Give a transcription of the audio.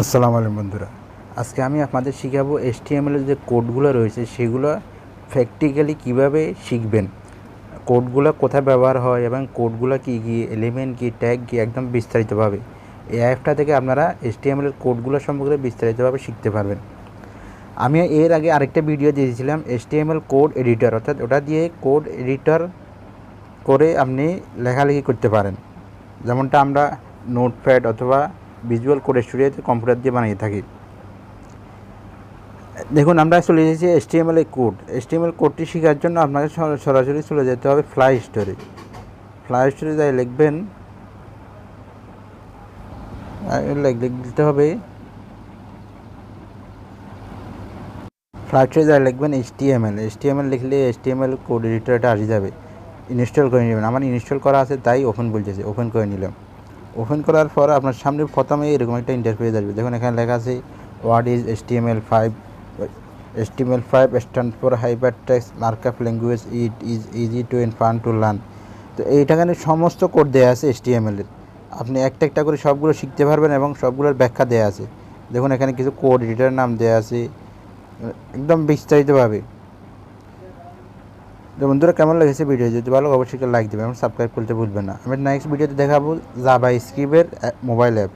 আসসালামু আলাইকুম বন্ধুরা, আজকে আমি আপনাদের শিখাবো HTML এর যে কোডগুলো রয়েছে সেগুলো প্র্যাকটিক্যালি কিভাবে শিখবেন, কোডগুলো কোথায় ব্যবহার হয় এবং কোডগুলো কী কী এলিমেন্ট কী ট্যাগ কী একদম বিস্তারিতভাবে এই অ্যাপটা থেকে আপনারা HTML এর কোডগুলো সম্পর্কে বিস্তারিতভাবে শিখতে পারবেন। আমি এর আগে আরেকটা ভিডিও দিয়েছিলাম HTML কোড এডিটর, অর্থাৎ ওটা দিয়ে কোড এডিটর করে আপনি লেখালেখি করতে পারেন, যেমনটা আমরা নোটপ্যাড অথবা ভিজুয়াল কোড স্টুডিওতে কম্পিউটার দিয়ে বানিয়ে থাকি। দেখুন, আমরা চলে এসেছি HTML কোডটি শেখার জন্য আপনাকে সরাসরি চলে যেতে হবে প্লে স্টোরে যাই লিখবেন, লিখতে হবে প্লে স্টোরে যাই লিখবেন HTML লিখলে HTML কোড এডিটরটা আসে যাবে। ইনস্টল করে নেবেন। আমার ইনস্টল করা আছে তাই ওপেন বলতেছে, ওপেন করে নিলাম। ওপেন করার পর আপনার সামনে প্রথমে এরকম একটা ইন্টারফেস আসবে। দেখুন এখানে লেখা আছে what is HTML5 stand for hypertext markup language, it is easy to and fun to learn. তো এইটাখানে সমস্ত কোড দেওয়া আছে HTML এর, আপনি একটা একটা করে সবগুলো শিখতে পারবেন এবং সবগুলোর ব্যাখ্যা দেওয়া আছে। দেখুন এখানে কিছু কোড এডিটরের নাম দেওয়া আছে একদম বিস্তারিতভাবে। তো বন্ধুরা, কেমন লেগেছে ভিডিও? যদি ভালো অবশ্যই লাইক দেবেন এবং সাবস্ক্রাইব করতে ভুলবেন না। আমি নেক্সট ভিডিওতে দেখাবো জাভা স্ক্রিপ্টের মোবাইল অ্যাপ।